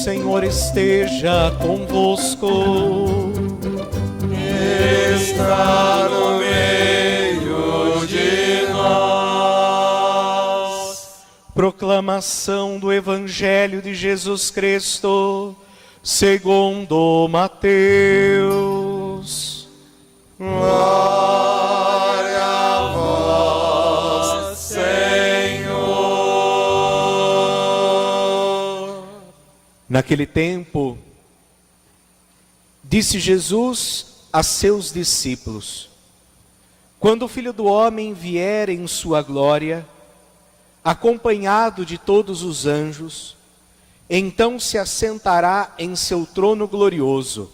Senhor esteja convosco. Está no meio de nós. Proclamação do Evangelho de Jesus Cristo, segundo Mateus. Glória a vós, Senhor. Naquele tempo, disse Jesus a seus discípulos: quando o Filho do Homem vier em sua glória, acompanhado de todos os anjos, então se assentará em seu trono glorioso.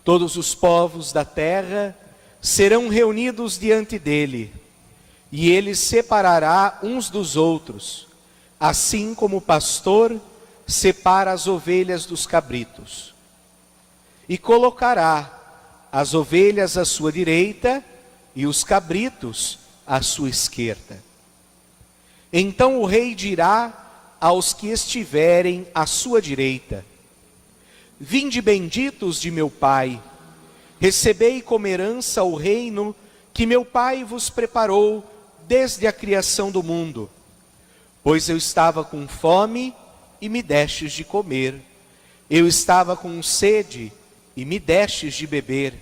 Todos os povos da terra serão reunidos diante dele, e ele separará uns dos outros, assim como o pastor separa as ovelhas dos cabritos. E colocará as ovelhas à sua direita e os cabritos à sua esquerda. Então o rei dirá aos que estiverem à sua direita: vinde benditos de meu Pai, recebei como herança o reino que meu Pai vos preparou desde a criação do mundo. Pois eu estava com fome e me destes de comer, eu estava com sede e me destes de beber,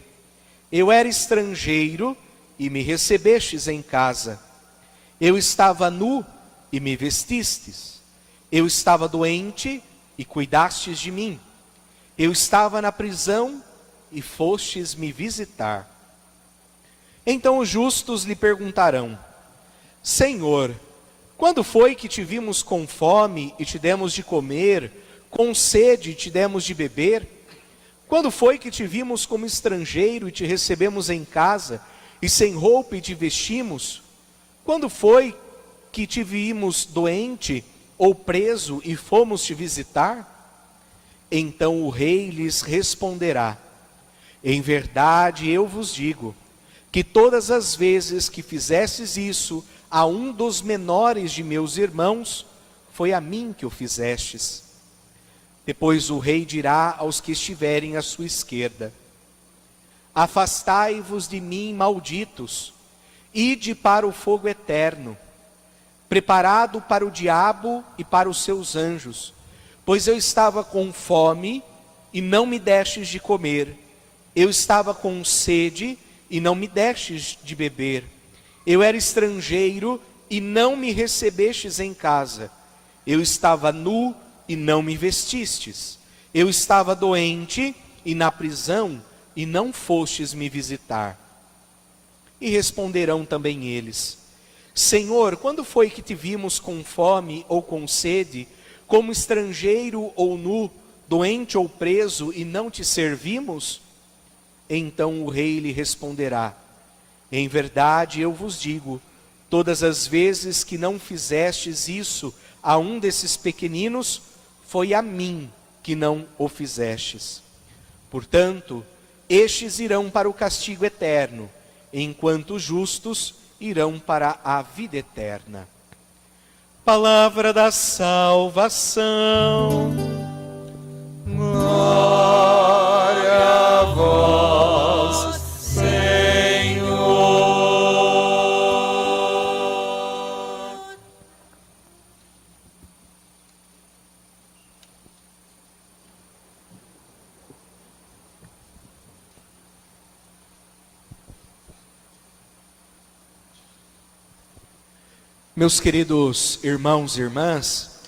eu era estrangeiro e me recebestes em casa, eu estava nu e me vestistes, eu estava doente e cuidastes de mim, eu estava na prisão e fostes me visitar. Então os justos lhe perguntarão: Senhor, quando foi que te vimos com fome e te demos de comer, com sede e te demos de beber? Quando foi que te vimos como estrangeiro e te recebemos em casa, e sem roupa e te vestimos? Quando foi que te vimos doente ou preso e fomos te visitar? Então o rei lhes responderá: em verdade eu vos digo, que todas as vezes que fizestes isso a um dos menores de meus irmãos, foi a mim que o fizestes. Depois o rei dirá aos que estiverem à sua esquerda: afastai-vos de mim, malditos, ide para o fogo eterno, preparado para o diabo e para os seus anjos. Pois eu estava com fome e não me destes de comer, eu estava com sede e não me destes de beber, eu era estrangeiro e não me recebestes em casa, eu estava nu e não me vestistes, eu estava doente e na prisão e não fostes me visitar. E responderão também eles: Senhor, quando foi que te vimos com fome ou com sede, como estrangeiro ou nu, doente ou preso, e não te servimos? Então o rei lhe responderá: em verdade eu vos digo, todas as vezes que não fizestes isso a um desses pequeninos, foi a mim que não o fizestes. Portanto, estes irão para o castigo eterno, enquanto os justos irão para a vida eterna. Palavra da salvação. Glória a vós, Senhor. Meus queridos irmãos e irmãs,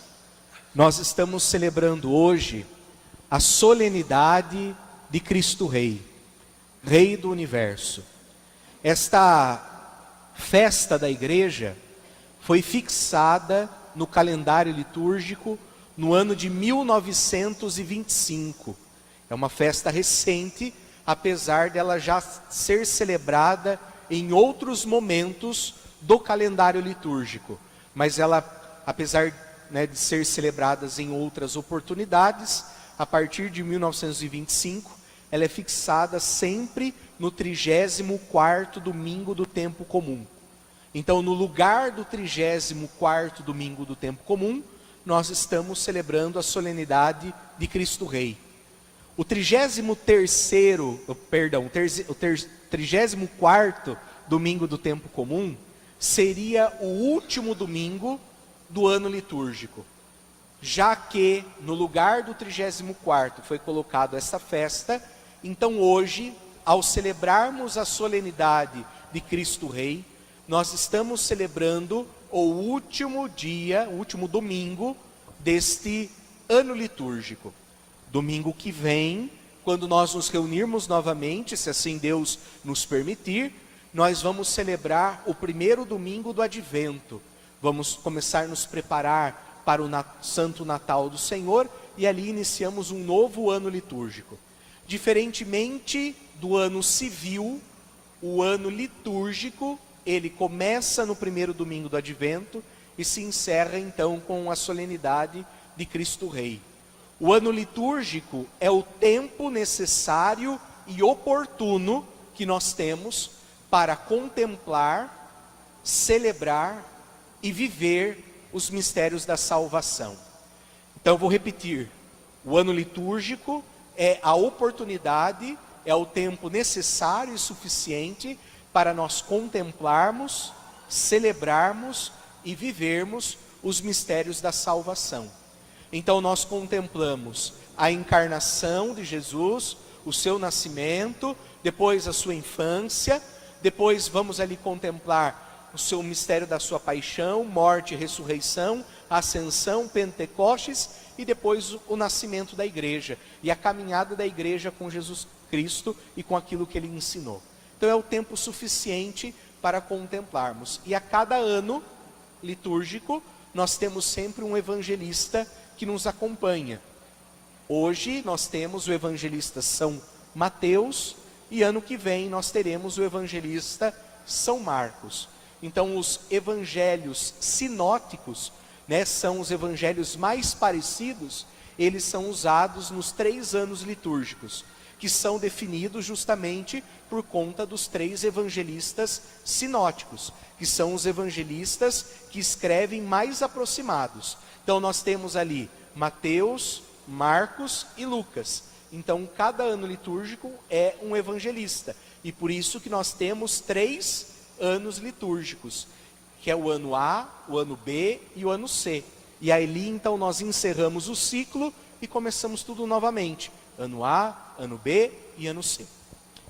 nós estamos celebrando hoje a solenidade de Cristo Rei, Rei do Universo. Esta festa da igreja foi fixada no calendário litúrgico no ano de 1925. É uma festa recente, apesar dela já ser celebrada em outros momentos do calendário litúrgico. Mas ela, apesar de ser celebradas em outras oportunidades, a partir de 1925, ela é fixada sempre no 34º domingo do tempo comum. Então, no lugar do 34º domingo do tempo comum, nós estamos celebrando a solenidade de Cristo Rei. O 34º domingo do tempo comum seria o último domingo do ano litúrgico, já que no lugar do 34º foi colocado essa festa. Então hoje, ao celebrarmos a solenidade de Cristo Rei, nós estamos celebrando o último dia, o último domingo deste ano litúrgico. Domingo que vem, quando nós nos reunirmos novamente, se assim Deus nos permitir, nós vamos celebrar o primeiro domingo do Advento. Vamos começar a nos preparar para o Santo Natal do Senhor e ali iniciamos um novo ano litúrgico. Diferentemente do ano civil, o ano litúrgico, ele começa no primeiro domingo do Advento e se encerra então com a solenidade de Cristo Rei. O ano litúrgico é o tempo necessário e oportuno que nós temos para contemplar, celebrar e viver os mistérios da salvação. Então eu vou repetir: o ano litúrgico é a oportunidade, é o tempo necessário e suficiente para nós contemplarmos, celebrarmos e vivermos os mistérios da salvação. Então nós contemplamos a encarnação de Jesus, o seu nascimento, depois a sua infância, depois vamos ali contemplar o seu mistério da sua paixão, morte e ressurreição, ascensão, Pentecostes e depois o nascimento da igreja e a caminhada da igreja com Jesus Cristo e com aquilo que ele ensinou. Então é o tempo suficiente para contemplarmos. E a cada ano litúrgico, nós temos sempre um evangelista que nos acompanha. Hoje nós temos o evangelista São Mateus e ano que vem nós teremos o evangelista São Marcos. Então os evangelhos sinóticos, são os evangelhos mais parecidos, eles são usados nos 3 anos litúrgicos, que são definidos justamente por conta dos 3 evangelistas sinóticos, que são os evangelistas que escrevem mais aproximados. Então nós temos ali Mateus, Marcos e Lucas. Então cada ano litúrgico é um evangelista. E por isso que nós temos 3 anos litúrgicos, que é o ano A, o ano B e o ano C. E aí então nós encerramos o ciclo e começamos tudo novamente. Ano A, ano B e ano C.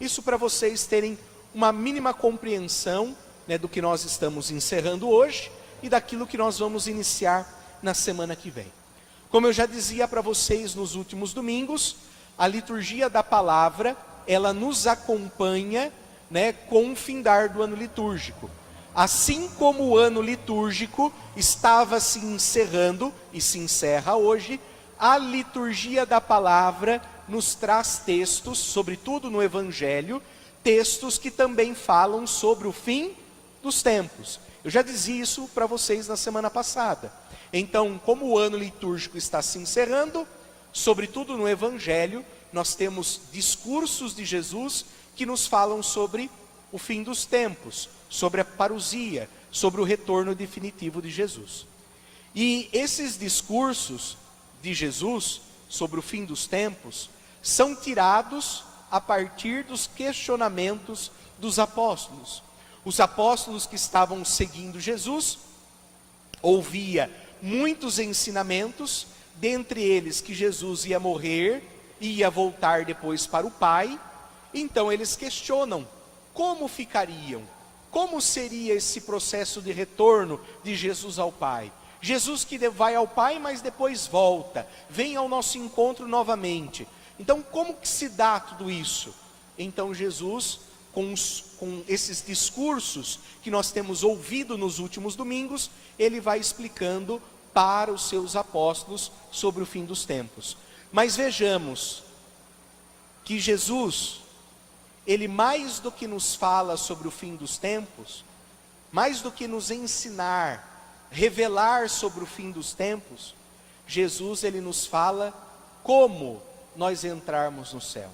Isso para vocês terem uma mínima compreensão, do que nós estamos encerrando hoje e daquilo que nós vamos iniciar na semana que vem. Como eu já dizia para vocês nos últimos domingos, a liturgia da palavra, ela nos acompanha, com o findar do ano litúrgico. Assim como o ano litúrgico estava se encerrando e se encerra hoje, a liturgia da palavra nos traz textos, sobretudo no Evangelho, textos que também falam sobre o fim dos tempos. Eu já dizia isso para vocês na semana passada. Então, como o ano litúrgico está se encerrando, sobretudo no Evangelho, nós temos discursos de Jesus que nos falam sobre o fim dos tempos, sobre a parousia, sobre o retorno definitivo de Jesus. E esses discursos de Jesus sobre o fim dos tempos são tirados a partir dos questionamentos dos apóstolos. Os apóstolos que estavam seguindo Jesus ouvia muitos ensinamentos, dentre eles que Jesus ia morrer e ia voltar depois para o Pai. Então eles questionam como ficariam, como seria esse processo de retorno de Jesus ao Pai. Jesus que vai ao Pai, mas depois volta, vem ao nosso encontro novamente. Então como que se dá tudo isso? Então Jesus, com esses discursos que nós temos ouvido nos últimos domingos, ele vai explicando para os seus apóstolos sobre o fim dos tempos. Mas vejamos que Jesus, ele mais do que nos fala sobre o fim dos tempos, mais do que nos ensinar, revelar sobre o fim dos tempos, Jesus, ele nos fala como nós entrarmos no céu.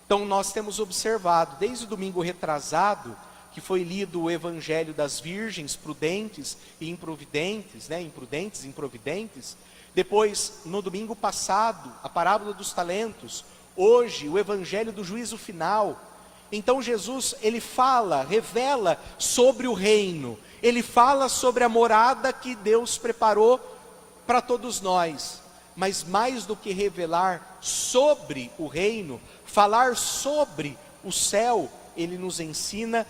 Então nós temos observado, desde o domingo retrasado, que foi lido o Evangelho das Virgens prudentes e improvidentes, imprudentes e improvidentes. Depois, no domingo passado, a parábola dos talentos. Hoje, o Evangelho do juízo final. Então Jesus, ele fala, revela sobre o reino. Ele fala sobre a morada que Deus preparou para todos nós. Mas mais do que revelar sobre o reino, falar sobre o céu, ele nos ensina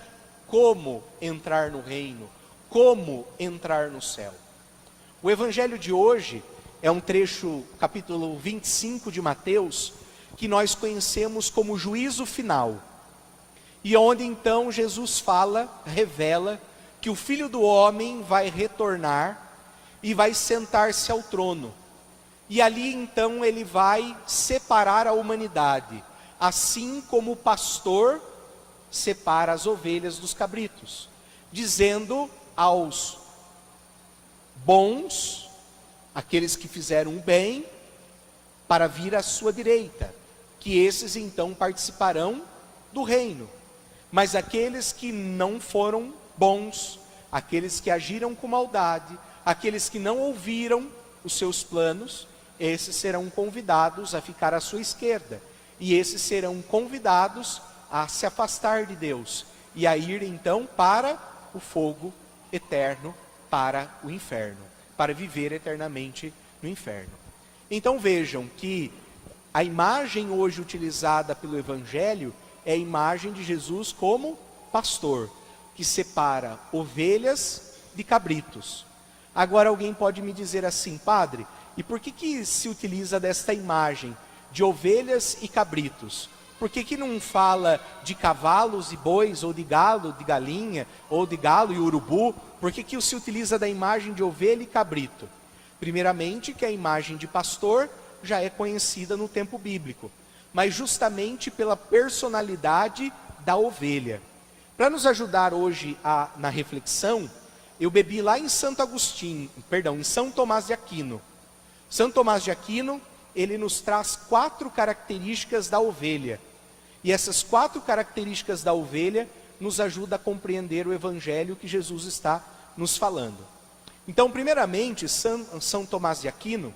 como entrar no reino, como entrar no céu. O Evangelho de hoje é um trecho, capítulo 25 de Mateus, que nós conhecemos como juízo final. E onde então Jesus fala, revela, que o Filho do Homem vai retornar e vai sentar-se ao trono. E ali então ele vai separar a humanidade, assim como o pastor separa as ovelhas dos cabritos, dizendo aos bons, aqueles que fizeram o bem, para vir à sua direita, que esses então participarão do reino. Mas aqueles que não foram bons, aqueles que agiram com maldade, aqueles que não ouviram os seus planos, esses serão convidados a ficar à sua esquerda. E esses serão convidados a se afastar de Deus e a ir então para o fogo eterno, para o inferno, para viver eternamente no inferno. Então vejam que a imagem hoje utilizada pelo Evangelho é a imagem de Jesus como pastor, que separa ovelhas de cabritos. Agora alguém pode me dizer assim: padre, e por que se utiliza desta imagem de ovelhas e cabritos? Por que não fala de cavalos e bois, ou de galo, de galinha, ou de galo e urubu? Por que se utiliza da imagem de ovelha e cabrito? Primeiramente, que a imagem de pastor já é conhecida no tempo bíblico, mas justamente pela personalidade da ovelha. Para nos ajudar hoje na reflexão, eu bebi lá em em São Tomás de Aquino. São Tomás de Aquino, ele nos traz 4 características da ovelha. E essas 4 características da ovelha nos ajudam a compreender o Evangelho que Jesus está nos falando. Então, primeiramente, São Tomás de Aquino,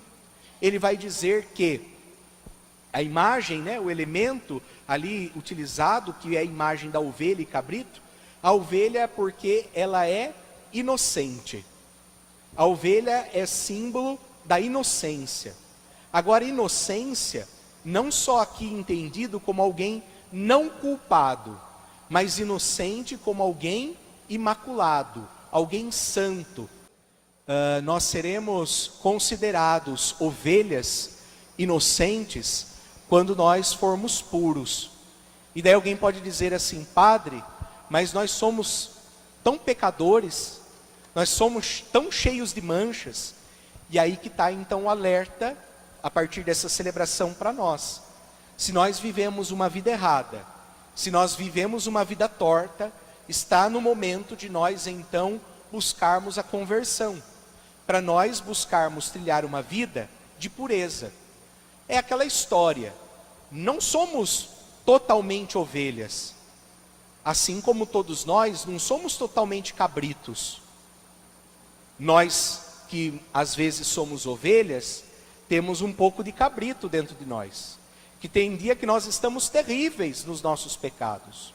ele vai dizer que a imagem, o elemento ali utilizado, que é a imagem da ovelha e cabrito, a ovelha é porque ela é inocente. A ovelha é símbolo da inocência. Agora, inocência, não só aqui entendido como alguém não culpado, mas inocente como alguém imaculado, alguém santo. Nós seremos considerados ovelhas inocentes quando nós formos puros. E daí alguém pode dizer assim: padre, mas nós somos tão pecadores, nós somos tão cheios de manchas. E aí que está então o alerta a partir dessa celebração para nós. Se nós vivemos uma vida errada, se nós vivemos uma vida torta, está no momento de nós então buscarmos a conversão, para nós buscarmos trilhar uma vida de pureza. É aquela história, não somos totalmente ovelhas, assim como todos nós não somos totalmente cabritos. Nós que às vezes somos ovelhas, temos um pouco de cabrito dentro de nós, que tem dia que nós estamos terríveis nos nossos pecados.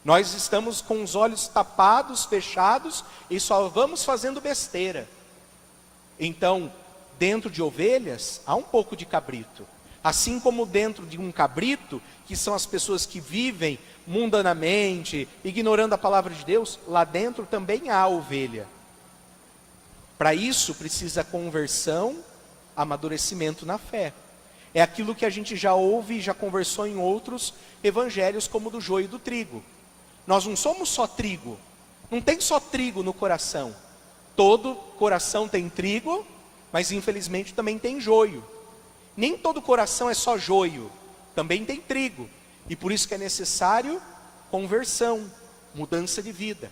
Nós estamos com os olhos tapados, fechados, e só vamos fazendo besteira. Então, dentro de ovelhas, há um pouco de cabrito. Assim como dentro de um cabrito, que são as pessoas que vivem mundanamente, ignorando a palavra de Deus, lá dentro também há ovelha. Para isso, precisa conversão, amadurecimento na fé. É aquilo que a gente já ouve e já conversou em outros evangelhos, como do joio e do trigo. Nós não somos só trigo, não tem só trigo no coração. Todo coração tem trigo, mas infelizmente também tem joio. Nem todo coração é só joio, também tem trigo. E por isso que é necessário conversão, mudança de vida.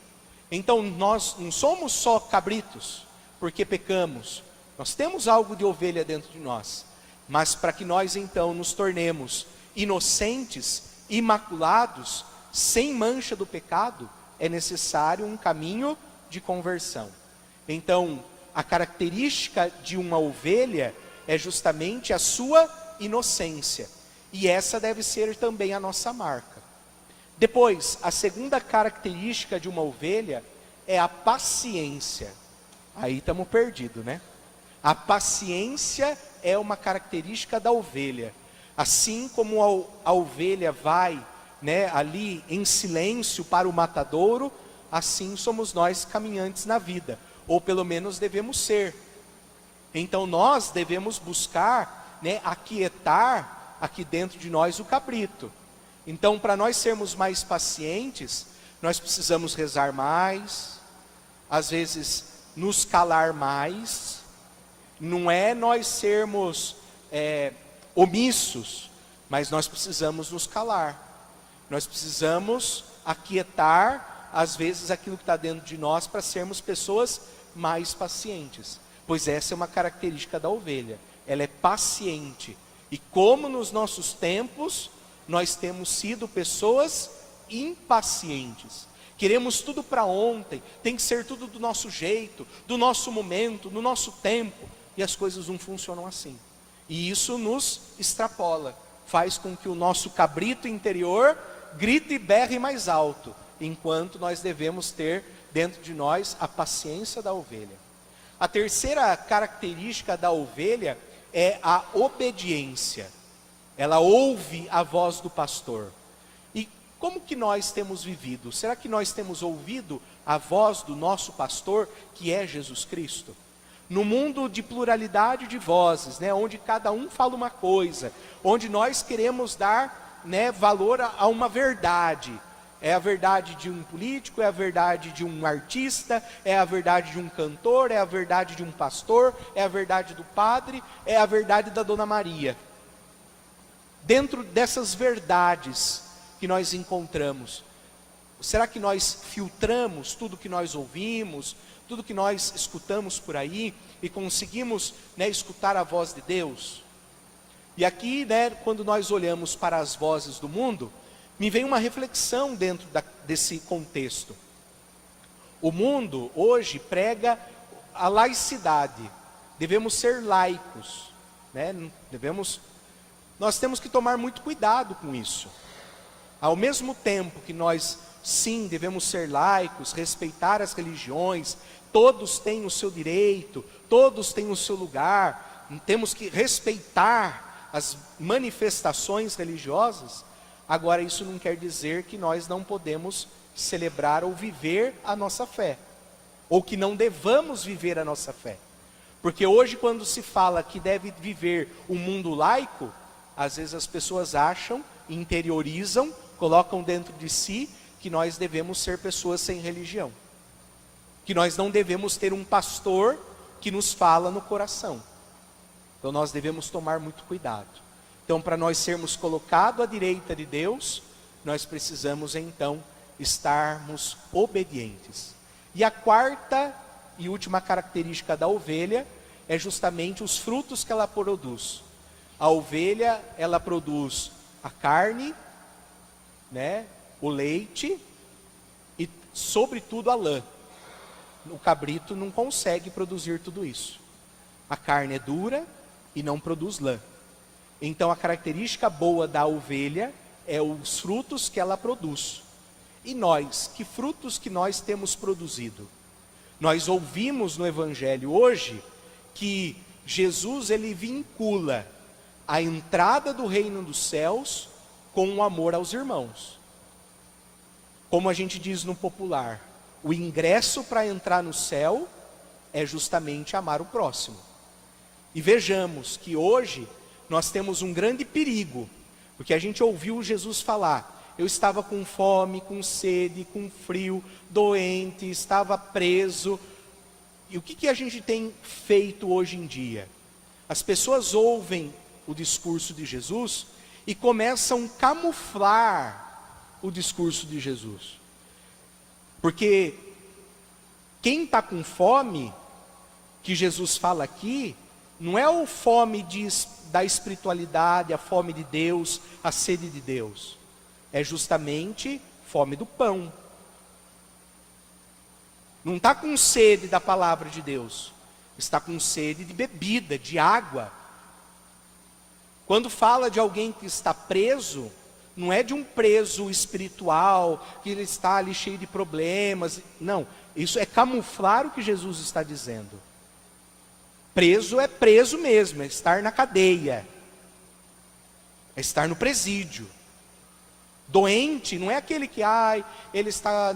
Então nós não somos só cabritos, porque pecamos. Nós temos algo de ovelha dentro de nós. Mas para que nós então nos tornemos inocentes, imaculados, sem mancha do pecado, é necessário um caminho de conversão. Então, a característica de uma ovelha é justamente a sua inocência. E essa deve ser também a nossa marca. Depois, a segunda característica de uma ovelha é a paciência. Aí estamos perdidos, né? A paciência é uma característica da ovelha. Assim como a ovelha vai, né, ali em silêncio para o matadouro, assim somos nós caminhantes na vida. Ou pelo menos devemos ser. Então nós devemos buscar, né, aquietar aqui dentro de nós o cabrito. Então, para nós sermos mais pacientes, nós precisamos rezar mais, às vezes nos calar mais. Não é nós sermos omissos, mas nós precisamos nos calar. Nós precisamos aquietar, às vezes, aquilo que está dentro de nós, para sermos pessoas mais pacientes. Pois essa é uma característica da ovelha, ela é paciente. E como nos nossos tempos, nós temos sido pessoas impacientes. Queremos tudo para ontem, tem que ser tudo do nosso jeito, do nosso momento, no nosso tempo. E as coisas não funcionam assim. E isso nos extrapola, faz com que o nosso cabrito interior grite e berre mais alto, enquanto nós devemos ter dentro de nós a paciência da ovelha. A terceira característica da ovelha é a obediência. Ela ouve a voz do pastor. E como que nós temos vivido? Será que nós temos ouvido a voz do nosso pastor, que é Jesus Cristo? No mundo de pluralidade de vozes, né, onde cada um fala uma coisa, onde nós queremos dar, né, valor a uma verdade. É a verdade de um político, é a verdade de um artista, é a verdade de um cantor, é a verdade de um pastor, é a verdade do padre, é a verdade da Dona Maria. Dentro dessas verdades que nós encontramos, será que nós filtramos tudo que nós ouvimos, tudo que nós escutamos por aí, e conseguimos, né, escutar a voz de Deus? E aqui, né, quando nós olhamos para as vozes do mundo, me vem uma reflexão dentro desse contexto. O mundo hoje prega a laicidade. Devemos ser laicos, né? Nós temos que tomar muito cuidado com isso. Ao mesmo tempo que nós, sim, devemos ser laicos, respeitar as religiões, todos têm o seu direito, todos têm o seu lugar, temos que respeitar as manifestações religiosas. Agora, isso não quer dizer que nós não podemos celebrar ou viver a nossa fé, ou que não devamos viver a nossa fé. Porque hoje, quando se fala que deve viver um mundo laico, às vezes as pessoas acham, interiorizam, colocam dentro de si que nós devemos ser pessoas sem religião, que nós não devemos ter um pastor que nos fala no coração. Então nós devemos tomar muito cuidado. Então, para nós sermos colocados à direita de Deus, nós precisamos então estarmos obedientes. E a quarta e última característica da ovelha é justamente os frutos que ela produz. A ovelha, ela produz a carne, né, o leite e, sobretudo, a lã. O cabrito não consegue produzir tudo isso. A carne é dura e não produz lã. Então, a característica boa da ovelha é os frutos que ela produz. E nós, que frutos que nós temos produzido? Nós ouvimos no Evangelho hoje que Jesus, ele vincula a entrada do reino dos céus com o amor aos irmãos. Como a gente diz no popular, o ingresso para entrar no céu é justamente amar o próximo. E vejamos que hoje nós temos um grande perigo, porque a gente ouviu Jesus falar: eu estava com fome, com sede, com frio, doente, estava preso. E o que a gente tem feito hoje em dia? As pessoas ouvem o discurso de Jesus e começam a camuflar o discurso de Jesus. Porque quem está com fome, que Jesus fala aqui, não é o fome da espiritualidade, a fome de Deus, a sede de Deus. É justamente fome do pão. Não está com sede da palavra de Deus, está com sede de bebida, de água. Quando fala de alguém que está preso, não é de um preso espiritual, que ele está ali cheio de problemas. Não, isso é camuflar o que Jesus está dizendo. Preso é preso mesmo, é estar na cadeia, é estar no presídio. Doente não é aquele que, ele está,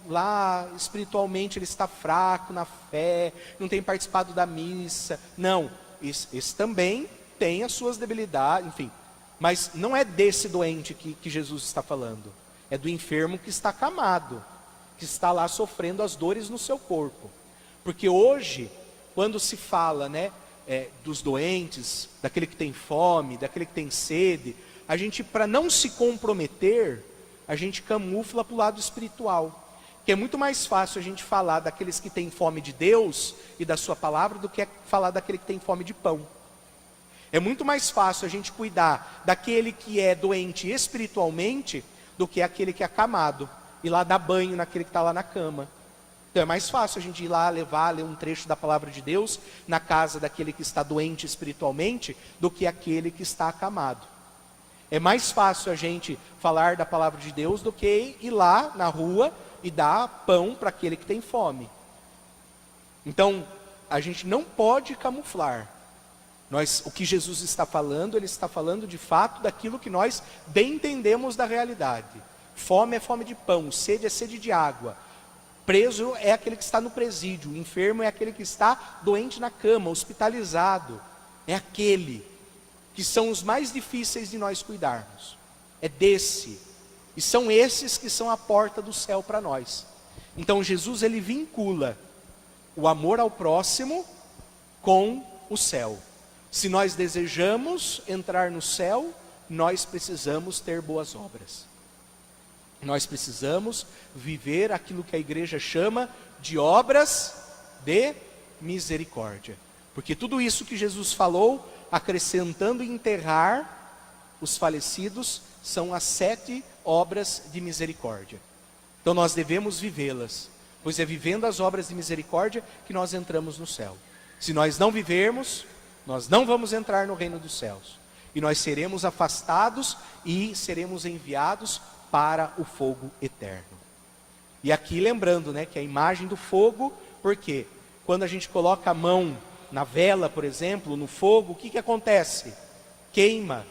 lá espiritualmente, ele está fraco na fé, não tem participado da missa. Não, esse também tem as suas debilidades, enfim. Mas não é desse doente que Jesus está falando. É do enfermo que está acamado, que está lá sofrendo as dores no seu corpo. Porque hoje, quando se fala, dos doentes, daquele que tem fome, daquele que tem sede, a gente, para não se comprometer, a gente camufla para o lado espiritual. Que é muito mais fácil a gente falar daqueles que têm fome de Deus e da sua palavra, do que falar daquele que tem fome de pão. É muito mais fácil a gente cuidar daquele que é doente espiritualmente, do que aquele que é acamado, e lá dar banho naquele que está lá na cama. Então é mais fácil a gente ir lá ler um trecho da palavra de Deus na casa daquele que está doente espiritualmente, do que aquele que está acamado. É mais fácil a gente falar da palavra de Deus do que ir lá na rua e dar pão para aquele que tem fome. Então, a gente não pode camuflar. O que Jesus está falando, ele está falando de fato daquilo que nós bem entendemos da realidade. Fome é fome de pão, sede é sede de água. Preso é aquele que está no presídio, o enfermo é aquele que está doente na cama, hospitalizado. É aquele que são os mais difíceis de nós cuidarmos. É desse. E são esses que são a porta do céu para nós. Então Jesus, ele vincula o amor ao próximo com o céu. Se nós desejamos entrar no céu, nós precisamos ter boas obras. Nós precisamos viver aquilo que a igreja chama de obras de misericórdia. Porque tudo isso que Jesus falou, acrescentando enterrar os falecidos, são as 7 obras de misericórdia. Então nós devemos vivê-las, pois é vivendo as obras de misericórdia que nós entramos no céu. Se nós não vivermos, nós não vamos entrar no reino dos céus. E nós seremos afastados e seremos enviados para o fogo eterno. E aqui lembrando, que a imagem do fogo, porque quando a gente coloca a mão na vela, por exemplo, no fogo, o que acontece? Queima,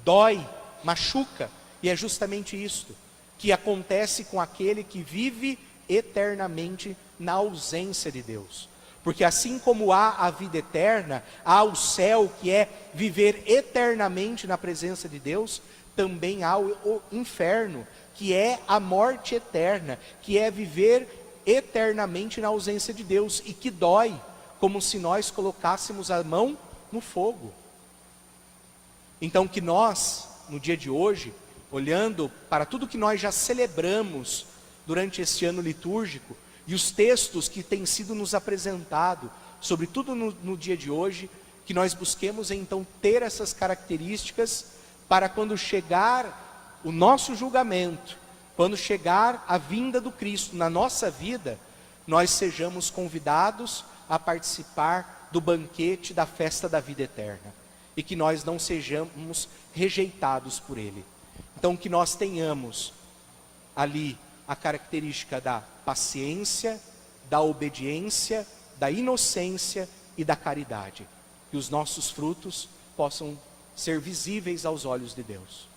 dói, machuca. E é justamente isto que acontece com aquele que vive eternamente na ausência de Deus. Porque assim como há a vida eterna, há o céu, que é viver eternamente na presença de Deus, também há o inferno, que é a morte eterna, que é viver eternamente na ausência de Deus, e que dói, como se nós colocássemos a mão no fogo. Então que nós, no dia de hoje, olhando para tudo que nós já celebramos durante este ano litúrgico, e os textos que têm sido nos apresentados, sobretudo no dia de hoje, que nós busquemos então ter essas características, para quando chegar o nosso julgamento, quando chegar a vinda do Cristo na nossa vida, nós sejamos convidados a participar do banquete da festa da vida eterna, e que nós não sejamos rejeitados por Ele. Então que nós tenhamos ali a característica da paciência, da obediência, da inocência e da caridade. Que os nossos frutos possam ser visíveis aos olhos de Deus.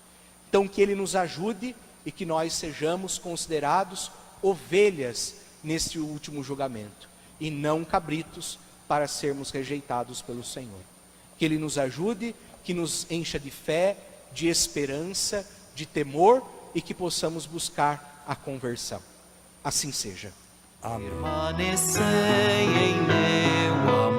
Então que Ele nos ajude e que nós sejamos considerados ovelhas neste último julgamento, e não cabritos para sermos rejeitados pelo Senhor. Que Ele nos ajude, que nos encha de fé, de esperança, de temor, e que possamos buscar a conversão. Assim seja. Amém. Permanecei em meu amor.